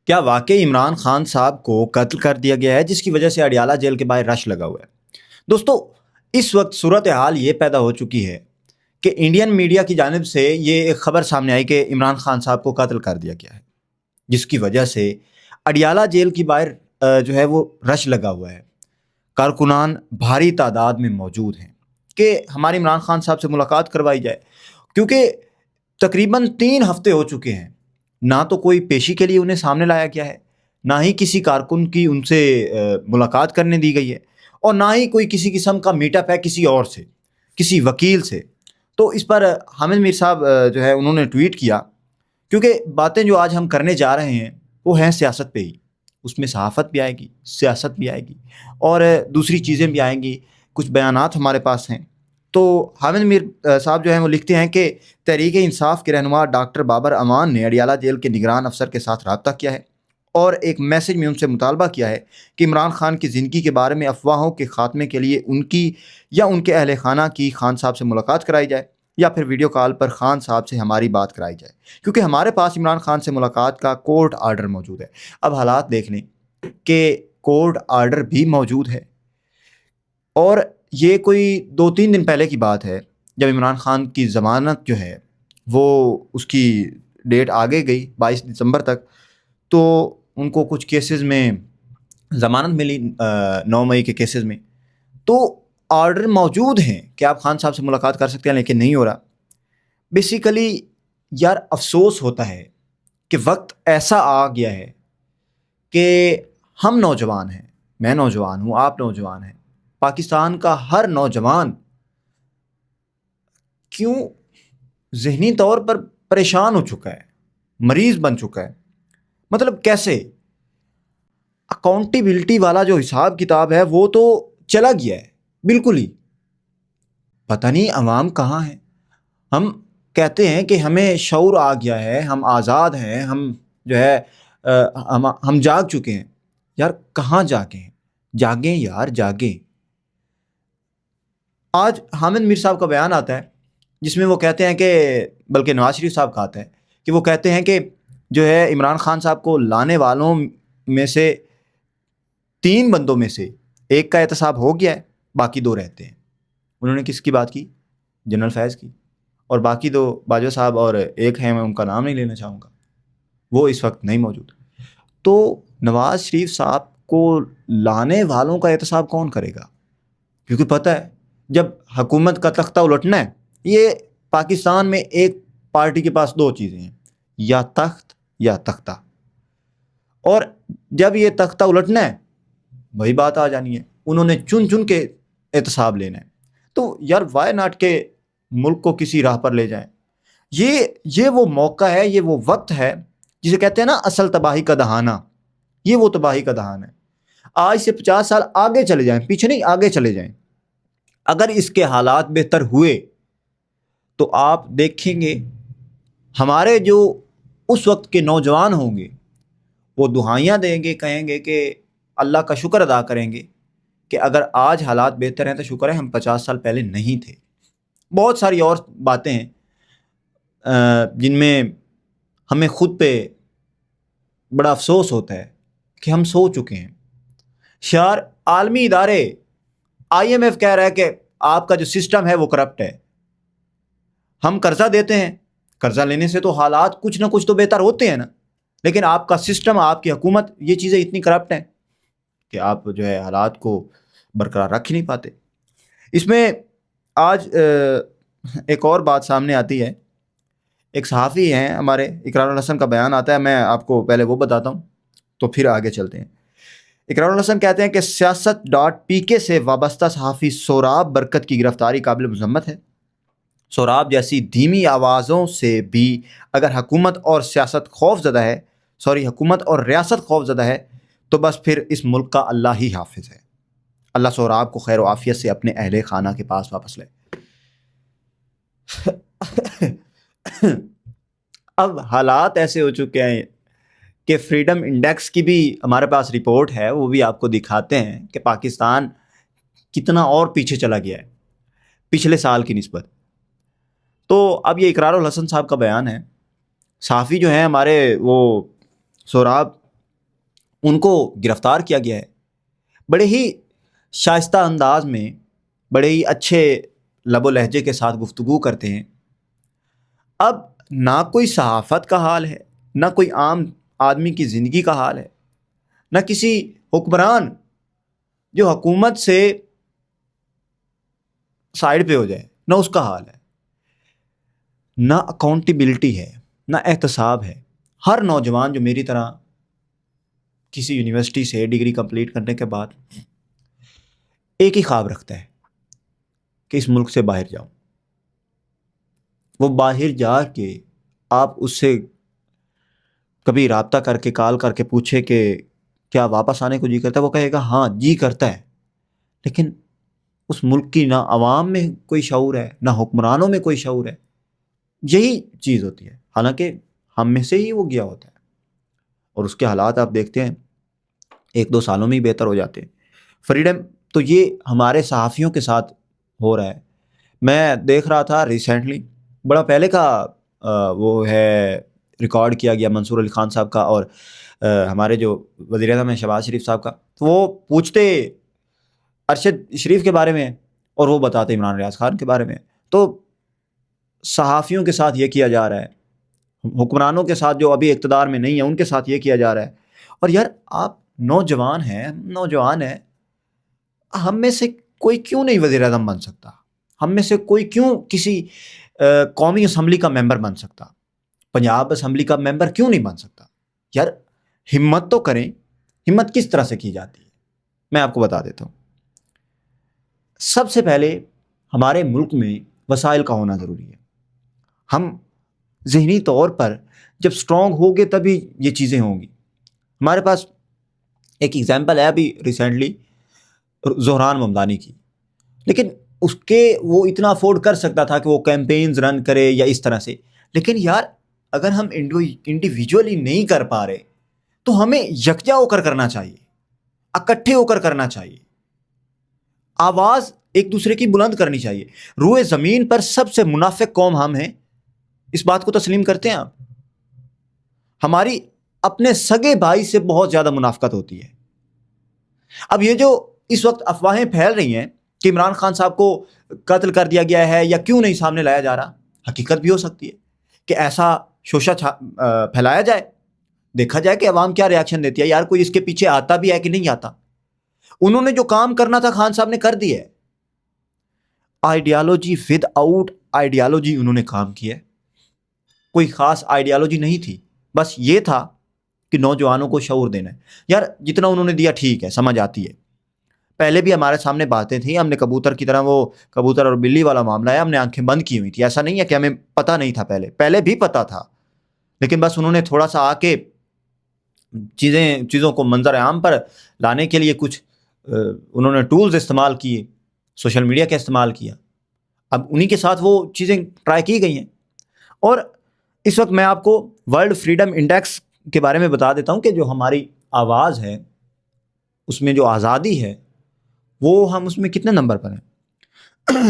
کیا واقعی عمران خان صاحب کو قتل کر دیا گیا ہے، جس کی وجہ سے اڈیالہ جیل کے باہر رش لگا ہوا ہے؟ دوستو، اس وقت صورتحال یہ پیدا ہو چکی ہے کہ انڈین میڈیا کی جانب سے یہ ایک خبر سامنے آئی کہ عمران خان صاحب کو قتل کر دیا گیا ہے، جس کی وجہ سے اڈیالہ جیل کی باہر جو ہے وہ رش لگا ہوا ہے۔ کارکنان بھاری تعداد میں موجود ہیں کہ ہمارے عمران خان صاحب سے ملاقات کروائی جائے، کیونکہ تقریباً 3 ہفتے ہو چکے ہیں، نہ تو کوئی پیشی کے لیے انہیں سامنے لایا گیا ہے، نہ ہی کسی کارکن کی ان سے ملاقات کرنے دی گئی ہے، اور نہ ہی کوئی کسی قسم کا میٹ اپ ہے کسی اور سے، کسی وکیل سے۔ تو اس پر حامد میر صاحب جو ہے انہوں نے ٹویٹ کیا، کیونکہ باتیں جو آج ہم کرنے جا رہے ہیں وہ ہیں سیاست پہ ہی، اس میں صحافت بھی آئے گی، سیاست بھی آئے گی، اور دوسری چیزیں بھی آئیں گی، کچھ بیانات ہمارے پاس ہیں۔ تو حامد میر صاحب جو ہیں وہ لکھتے ہیں کہ تحریک انصاف کے رہنما ڈاکٹر بابر امان نے اڈیالہ جیل کے نگران افسر کے ساتھ رابطہ کیا ہے اور ایک میسج میں ان سے مطالبہ کیا ہے کہ عمران خان کی زندگی کے بارے میں افواہوں کے خاتمے کے لیے ان کی یا ان کے اہل خانہ کی خان صاحب سے ملاقات کرائی جائے، یا پھر ویڈیو کال پر خان صاحب سے ہماری بات کرائی جائے، کیونکہ ہمارے پاس عمران خان سے ملاقات کا کورٹ آرڈر موجود ہے۔ اب حالات دیکھ لیں کہ کورٹ آرڈر بھی موجود ہے، اور یہ کوئی 2-3 دن پہلے کی بات ہے جب عمران خان کی ضمانت جو ہے وہ اس کی ڈیٹ آگے گئی 22 دسمبر تک، تو ان کو کچھ کیسز میں ضمانت ملی 9 مئی کے کیسز میں، تو آرڈر موجود ہیں کہ آپ خان صاحب سے ملاقات کر سکتے ہیں، لیکن نہیں ہو رہا۔ بیسیکلی یار افسوس ہوتا ہے کہ وقت ایسا آ گیا ہے کہ ہم نوجوان ہیں، میں نوجوان ہوں، آپ نوجوان ہیں، پاکستان کا ہر نوجوان کیوں ذہنی طور پر پریشان ہو چکا ہے، مریض بن چکا ہے۔ مطلب کیسے اکاؤنٹیبلٹی والا جو حساب کتاب ہے وہ تو چلا گیا ہے بالکل ہی، پتہ نہیں عوام کہاں ہے۔ ہم کہتے ہیں کہ ہمیں شعور آ گیا ہے، ہم آزاد ہیں، ہم جو ہے ہم جاگ چکے ہیں۔ یار کہاں جاگے ہیں؟ جاگیں یار، جاگیں۔ آج حامد میر صاحب کا بیان آتا ہے جس میں وہ کہتے ہیں کہ، بلکہ نواز شریف صاحب کا آتا ہے کہ وہ کہتے ہیں کہ جو ہے عمران خان صاحب کو لانے والوں میں سے 3 بندوں میں سے ایک کا احتساب ہو گیا ہے، باقی 2 رہتے ہیں۔ انہوں نے کس کی بات کی؟ جنرل فیض کی، اور باقی 2 باجوہ صاحب اور ایک ہیں، میں ان کا نام نہیں لینا چاہوں گا، وہ اس وقت نہیں موجود۔ تو نواز شریف صاحب کو لانے والوں کا احتساب کون کرے گا؟ کیونکہ پتہ ہے جب حکومت کا تختہ الٹنا ہے، یہ پاکستان میں ایک پارٹی کے پاس 2 چیزیں ہیں، یا تخت یا تختہ، اور جب یہ تختہ الٹنا ہے وہی بات آ جانی ہے، انہوں نے چن چن کے احتساب لینا ہے۔ تو یار وائی ناٹ کے ملک کو کسی راہ پر لے جائیں۔ یہ وہ موقع ہے، یہ وہ وقت ہے جسے کہتے ہیں نا اصل تباہی کا دہانہ، یہ وہ تباہی کا دہانہ ہے۔ آج سے 50 سال آگے چلے جائیں، پیچھے نہیں آگے چلے جائیں، اگر اس کے حالات بہتر ہوئے تو آپ دیکھیں گے ہمارے جو اس وقت کے نوجوان ہوں گے وہ دعائیاں دیں گے، کہیں گے کہ اللہ کا شکر ادا کریں گے کہ اگر آج حالات بہتر ہیں تو شکر ہے ہم 50 سال پہلے نہیں تھے۔ بہت ساری اور باتیں ہیں جن میں ہمیں خود پہ بڑا افسوس ہوتا ہے کہ ہم سو چکے ہیں۔ یار عالمی ادارے IMF کہہ رہا ہے کہ آپ کا جو سسٹم ہے وہ کرپٹ ہے۔ ہم قرضہ دیتے ہیں، قرضہ لینے سے تو حالات کچھ نہ کچھ تو بہتر ہوتے ہیں نا، لیکن آپ کا سسٹم، آپ کی حکومت، یہ چیزیں اتنی کرپٹ ہیں کہ آپ جو ہے حالات کو برقرار رکھ ہی نہیں پاتے۔ اس میں آج ایک اور بات سامنے آتی ہے، ایک صحافی ہیں ہمارے اقرار الحسن کا بیان آتا ہے، میں آپ کو پہلے وہ بتاتا ہوں تو پھر آگے چلتے ہیں۔ اقرار الحسن کہتے ہیں کہ سیاست.pk سے وابستہ صحافی سوراب برکت کی گرفتاری قابل مذمت ہے۔ سوراب جیسی دھیمی آوازوں سے بھی اگر حکومت اور ریاست خوف زدہ ہے تو بس پھر اس ملک کا اللہ ہی حافظ ہے۔ اللہ سوراب کو خیر و عافیت سے اپنے اہل خانہ کے پاس واپس لے۔ اب حالات ایسے ہو چکے ہیں کہ فریڈم انڈیکس کی بھی ہمارے پاس رپورٹ ہے، وہ بھی آپ کو دکھاتے ہیں کہ پاکستان کتنا اور پیچھے چلا گیا ہے پچھلے سال کی نسبت۔ تو اب یہ اقرار الحسن صاحب کا بیان ہے، صحافی جو ہیں ہمارے وہ سوراب ان کو گرفتار کیا گیا ہے. بڑے ہی شائستہ انداز میں، بڑے ہی اچھے لب و لہجے کے ساتھ گفتگو کرتے ہیں. اب نہ کوئی صحافت کا حال ہے، نہ کوئی عام آدمی کی زندگی کا حال ہے، نہ کسی حکمران جو حکومت سے سائڈ پہ ہو جائے، نہ اس کا حال ہے. نہ اکاؤنٹیبلٹی ہے، نہ احتساب ہے. ہر نوجوان جو میری طرح کسی یونیورسٹی سے ڈگری کمپلیٹ کرنے کے بعد ایک ہی خواب رکھتا ہے کہ اس ملک سے باہر جاؤں. وہ باہر جا کے آپ اس سے کبھی رابطہ کر کے کال کر کے پوچھے کہ کیا واپس آنے کو جی کرتا ہے، وہ کہے گا ہاں جی کرتا ہے. لیکن اس ملک کی نہ عوام میں کوئی شعور ہے، نہ حکمرانوں میں کوئی شعور ہے. یہی چیز ہوتی ہے، حالانکہ ہم میں سے ہی وہ گیا ہوتا ہے. اور اس کے حالات آپ دیکھتے ہیں 1-2 سالوں میں ہی بہتر ہو جاتے ہیں. فریڈم تو یہ ہمارے صحافیوں کے ساتھ ہو رہا ہے. میں دیکھ رہا تھا ریسنٹلی، بڑا پہلے کا وہ ہے ریکارڈ کیا گیا منصور علی خان صاحب کا اور ہمارے جو وزیر اعظم ہیں شہباز شریف صاحب کا. تو وہ پوچھتے ارشد شریف کے بارے میں اور وہ بتاتے عمران ریاض خان کے بارے میں. تو صحافیوں کے ساتھ یہ کیا جا رہا ہے، حکمرانوں کے ساتھ جو ابھی اقتدار میں نہیں ہے ان کے ساتھ یہ کیا جا رہا ہے. اور یار آپ نوجوان ہیں، ہم میں سے کوئی کیوں نہیں وزیر اعظم بن سکتا؟ ہم میں سے کوئی کیوں کسی قومی اسمبلی کا ممبر بن سکتا؟ پنجاب اسمبلی کا ممبر کیوں نہیں بن سکتا؟ یار ہمت تو کریں. ہمت کس طرح سے کی جاتی ہے میں آپ کو بتا دیتا ہوں. سب سے پہلے ہمارے ملک میں وسائل کا ہونا ضروری ہے. ہم ذہنی طور پر جب سٹرونگ ہوگے تبھی یہ چیزیں ہوں گی. ہمارے پاس ایک ایگزامپل ہے ابھی ریسنٹلی زہران ممدانی کی، لیکن اس کے وہ اتنا افورڈ کر سکتا تھا کہ وہ کیمپینز رن کرے یا اس طرح سے. لیکن یار اگر ہم انڈیویجولی نہیں کر پا رہے تو ہمیں یکجا ہو کر کرنا چاہیے، اکٹھے ہو کر کرنا چاہیے. آواز ایک دوسرے کی بلند کرنی چاہیے. روئے زمین پر سب سے منافق قوم ہم ہیں، اس بات کو تسلیم کرتے ہیں آپ؟ ہماری اپنے سگے بھائی سے بہت زیادہ منافقت ہوتی ہے. اب یہ جو اس وقت افواہیں پھیل رہی ہیں کہ عمران خان صاحب کو قتل کر دیا گیا ہے یا کیوں نہیں سامنے لایا جا رہا، حقیقت بھی ہو سکتی ہے کہ ایسا شوشہ پھیلایا جائے، دیکھا جائے کہ عوام کیا ریاکشن دیتی ہے. یار کوئی اس کے پیچھے آتا بھی ہے کہ نہیں آتا. انہوں نے جو کام کرنا تھا خان صاحب نے کر دیا ہے. آئیڈیالوجی ود آؤٹ آئیڈیالوجی انہوں نے کام کیا ہے. کوئی خاص آئیڈیالوجی نہیں تھی، بس یہ تھا کہ نوجوانوں کو شعور دینا ہے. یار جتنا انہوں نے دیا ٹھیک ہے، سمجھ آتی ہے. پہلے بھی ہمارے سامنے باتیں تھیں، ہم نے کبوتر کی طرح، وہ کبوتر اور بلی والا معاملہ ہے، ہم نے آنکھیں بند کی ہوئی تھی. ایسا نہیں ہے کہ ہمیں پتہ نہیں تھا، پہلے بھی پتہ تھا، لیکن بس انہوں نے تھوڑا سا آ کے چیزوں کو منظر عام پر لانے کے لیے کچھ انہوں نے ٹولز استعمال کیے، سوشل میڈیا کا استعمال کیا. اب انہی کے ساتھ وہ چیزیں ٹرائی کی گئی ہیں. اور اس وقت میں آپ کو ورلڈ فریڈم انڈیکس کے بارے میں بتا دیتا ہوں کہ جو ہماری آواز ہے اس میں جو آزادی ہے وہ ہم اس میں کتنے نمبر پر ہیں.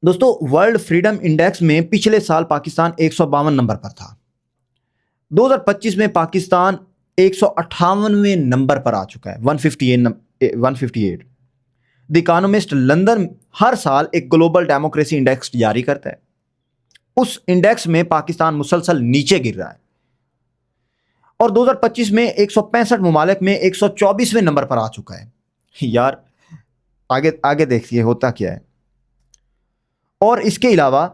دوستو ورلڈ فریڈم انڈیکس میں پچھلے سال پاکستان 152 نمبر پر تھا. 2025 میں پاکستان 158ویں نمبر پر آ چکا ہے، 158. دی اکانومسٹ لندن ہر سال ایک گلوبل ڈیموکریسی انڈیکس جاری کرتا ہے. اس انڈیکس میں پاکستان مسلسل نیچے گر رہا ہے اور 2025 میں 165 ممالک میں 124ویں نمبر پر آ چکا ہے. یار آگے دیکھیے ہوتا کیا ہے. اور اس کے علاوہ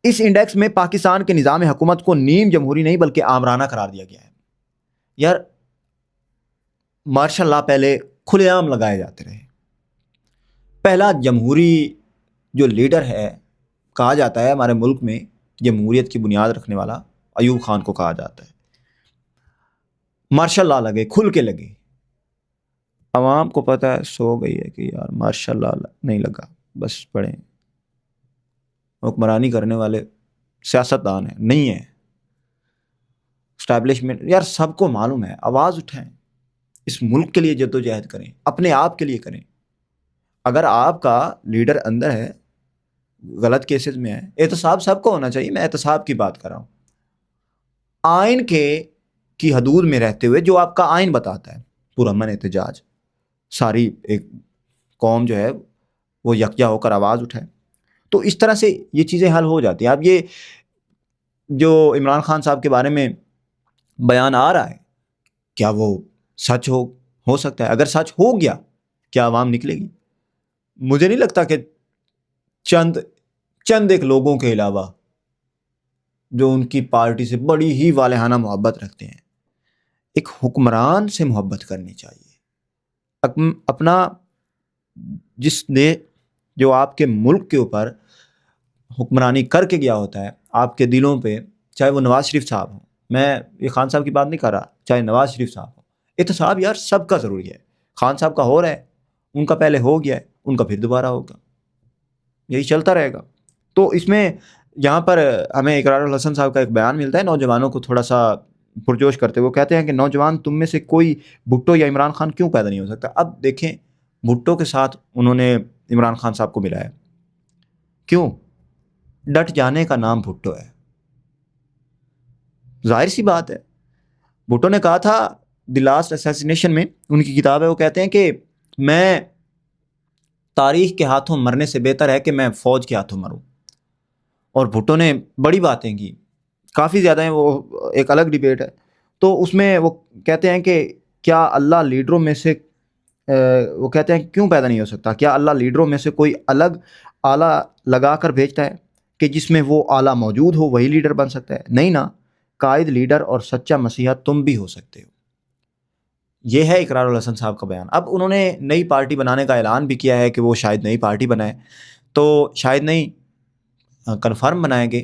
اس انڈیکس میں پاکستان کے نظام حکومت کو نیم جمہوری نہیں بلکہ آمرانہ قرار دیا گیا ہے. یار مارشل لا پہلے کھلے عام لگائے جاتے رہے. پہلا جمہوری جو لیڈر ہے کہا جاتا ہے ہمارے ملک میں، جمہوریت کی بنیاد رکھنے والا ایوب خان کو کہا جاتا ہے. مارشل لا لگے، کھل کے لگے. عوام کو پتہ ہے، سو گئی ہے کہ یار مارشل لا نہیں لگا، بس پڑھیں. حکمرانی کرنے والے سیاستدان ہیں نہیں ہیں، اسٹیبلشمنٹ. یار سب کو معلوم ہے. آواز اٹھائیں، اس ملک کے لیے جدوجہد کریں، اپنے آپ کے لیے کریں. اگر آپ کا لیڈر اندر ہے، غلط کیسز میں ہے، احتساب سب کو ہونا چاہیے. میں احتساب کی بات کر رہا ہوں. آئین کی حدود میں رہتے ہوئے جو آپ کا آئین بتاتا ہے پرامن احتجاج، ساری ایک قوم جو ہے وہ یکجا ہو کر آواز اٹھائے، تو اس طرح سے یہ چیزیں حل ہو جاتی ہیں۔ اب یہ جو عمران خان صاحب کے بارے میں بیان آ رہا ہے، کیا وہ سچ ہو سکتا ہے؟ اگر سچ ہو گیا کیا عوام نکلے گی؟ مجھے نہیں لگتا کہ چند ایک لوگوں کے علاوہ جو ان کی پارٹی سے بڑی ہی والہانہ محبت رکھتے ہیں۔ ایک حکمران سے محبت کرنی چاہیے، اپنا جس نے جو آپ کے ملک کے اوپر حکمرانی کر کے گیا ہوتا ہے، آپ کے دلوں پہ، چاہے وہ نواز شریف صاحب ہوں، میں یہ خان صاحب کی بات نہیں کر رہا، چاہے نواز شریف صاحب ہوں، احتساب یار سب کا ضروری ہے۔ خان صاحب کا ہو رہا ہے، ان کا پہلے ہو گیا ہے، ان کا پھر دوبارہ ہوگا، یہی چلتا رہے گا۔ تو اس میں یہاں پر ہمیں اقرار الحسن صاحب کا ایک بیان ملتا ہے نوجوانوں کو تھوڑا سا پرجوش کرتے ہوئے، وہ کہتے ہیں کہ نوجوان تم میں سے کوئی بھٹو یا عمران خان کیوں پیدا نہیں ہو سکتا؟ اب دیکھیں، بھٹو کے ساتھ انہوں نے عمران خان صاحب کو ملایا، کیوں؟ ڈٹ جانے کا نام بھٹو ہے، ظاہر سی بات ہے۔ بھٹو نے کہا تھا دی لاسٹ اسیسینیشن میں، ان کی کتاب ہے، وہ کہتے ہیں کہ میں تاریخ کے ہاتھوں مرنے سے بہتر ہے کہ میں فوج کے ہاتھوں مروں، اور بھٹو نے بڑی باتیں کی، کافی زیادہ ہیں، وہ ایک الگ ڈیبیٹ ہے۔ تو اس میں وہ کہتے ہیں کہ کیا اللہ لیڈروں میں سے وہ کہتے ہیں کیوں پیدا نہیں ہو سکتا؟ کیا اللہ لیڈروں میں سے کوئی الگ آلہ لگا کر بھیجتا ہے کہ جس میں وہ آلہ موجود ہو وہی لیڈر بن سکتا ہے؟ نہیں نا، قائد لیڈر اور سچا مسیحا تم بھی ہو سکتے ہو۔ یہ ہے اقرار الحسن صاحب کا بیان۔ اب انہوں نے نئی پارٹی بنانے کا اعلان بھی کیا ہے کہ وہ شاید نئی پارٹی بنائے، تو شاید نہیں، کنفرم بنائیں گے،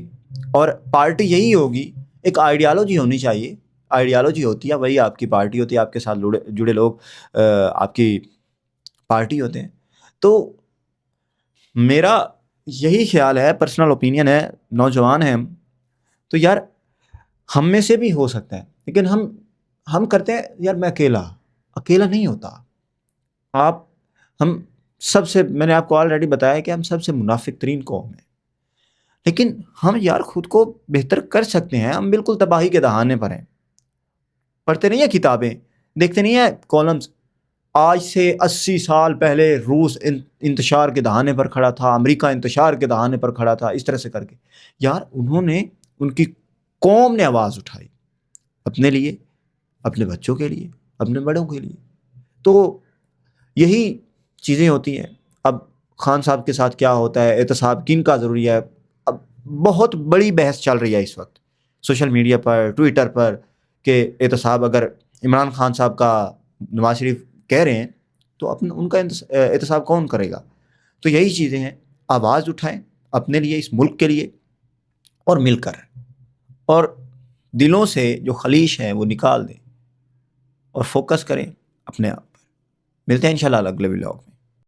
اور پارٹی یہی ہوگی، ایک آئیڈیالوجی ہونی چاہیے، آئیڈیالوجی ہوتی ہے وہی آپ کی پارٹی ہوتی ہے، آپ کے ساتھ جڑے لوگ آپ کی پارٹی ہوتے ہیں۔ تو میرا یہی خیال ہے، پرسنل اوپینین ہے، نوجوان ہیں ہم، تو یار ہم میں سے بھی ہو سکتا ہے، لیکن ہم کرتے ہیں یار میں اکیلا نہیں ہوتا۔ ہم سب سے، میں نے آپ کو آلریڈی بتایا کہ ہم سب سے منافق ترین قوم ہیں، لیکن ہم یار خود کو بہتر کر سکتے ہیں۔ ہم بالکل تباہی کے دہانے پر ہیں، پڑھتے نہیں ہیں کتابیں، دیکھتے نہیں ہیں کالمز، آج سے 80 سال پہلے روس انتشار کے دہانے پر کھڑا تھا، امریکہ انتشار کے دہانے پر کھڑا تھا، اس طرح سے کر کے یار انہوں نے، ان کی قوم نے آواز اٹھائی اپنے لیے، اپنے بچوں کے لیے، اپنے بڑوں کے لیے۔ تو یہی چیزیں ہوتی ہیں۔ اب خان صاحب کے ساتھ کیا ہوتا ہے، احتساب کن کا ضروری ہے، اب بہت بڑی بحث چل رہی ہے اس وقت سوشل میڈیا پر، ٹویٹر پر، کہ احتساب اگر عمران خان صاحب کا نواز شریف کہہ رہے ہیں تو ان کا احتساب کون کرے گا؟ تو یہی چیزیں ہیں، آواز اٹھائیں اپنے لیے، اس ملک کے لیے، اور مل کر، اور دلوں سے جو خلیش ہیں وہ نکال دیں، اور فوکس کریں اپنے آپ پر۔ ملتے ہیں انشاءاللہ اگلے ولاگ۔